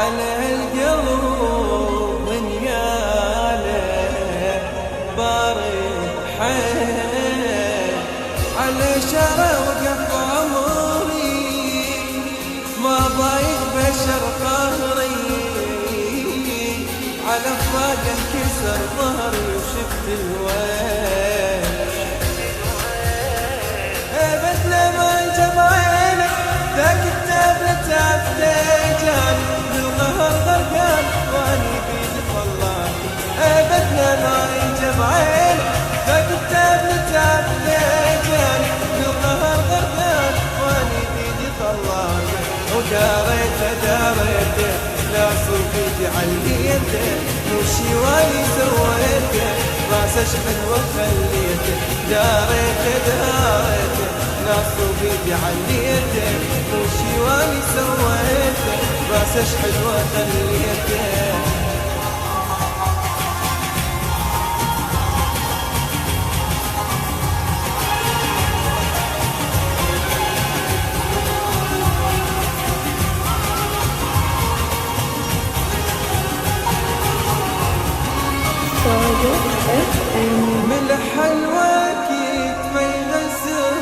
على القلب نياله بارد حيل على شرى وقف عمري ما ضايق بشر قهري على فراق انكسر ظهري وشفت الويل بدنا ما جمعنا ذاك التاب لتاب دجال بالقهر غرقان واني بيد طلعت بدنا ما جمعنا ذاك التاب لتاب دجال بالقهر غرقان واني بيد طلعت وداريت لا صوفي عليته وشي واني سويته راس اشحن وخليته داريته لا صوفي عليته وشي واني سويته راس اشحن وخليته ملح الوكيد ما يغزر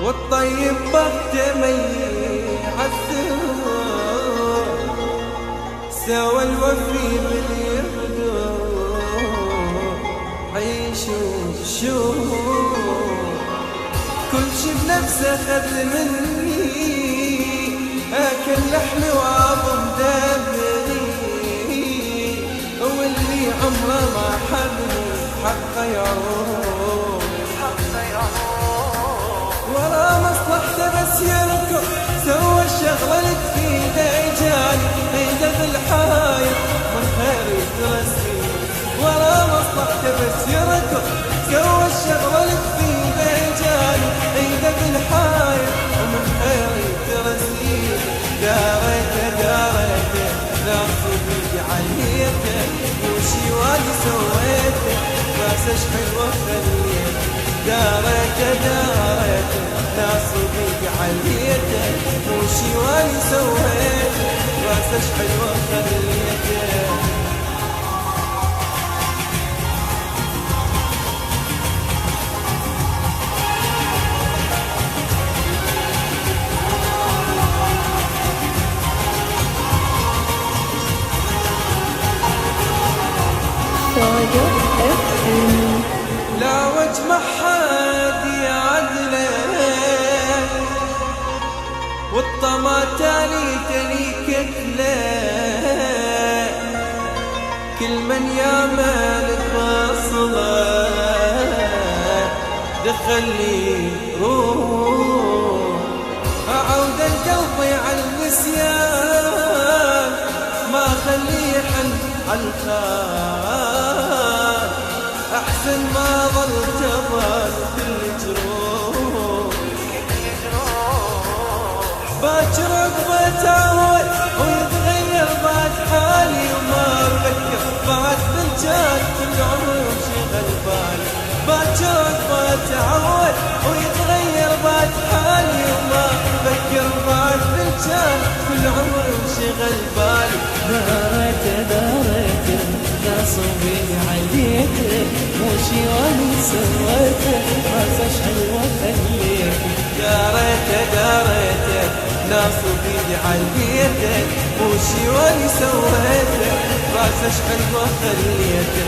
والطيب بغته ما يعذر سوى الوفي باليقدر عيشوا شوف كل شي بنفسه خذ مني اكل لحمي وعظم دمي واللي عمره ما حبني حقه يعوف ورا مصلحته بس يركض سوى الشغله اللي تفيده جاني عيده بالحايط من خير يترسي ورا مصلحته بس يركض سوى الشغله اللي تفيده جاني عيده بالحايط ومن خير يترسي داريته لا صدق عليته وشي واجي سويته راس اشحن وخليته داريته لا صدق عليته وشي واجي سويته راس اشحن وخليته لا وجه ما حد يعدله والطما تالي كتله كل من يعمل فاصله دخل لي روح اعود القلب على النسيان ما خليه يحن على الخال أحسن ما ظل تظل كل جروح باكر عقبة تعود ويتغير بعد حالي وما أفكر بعد فنجان كل عمري وشغل بالي باكر عقبة تعود ويتغير بعد حالي وما أفكر بعد فنجان كل عمري وشغل بالي داريته لا صوبي عليته وشي واني سويته راس اشحن وخليته داريته لا صوبي عليته وشي واني سويته راس اشحن وخليته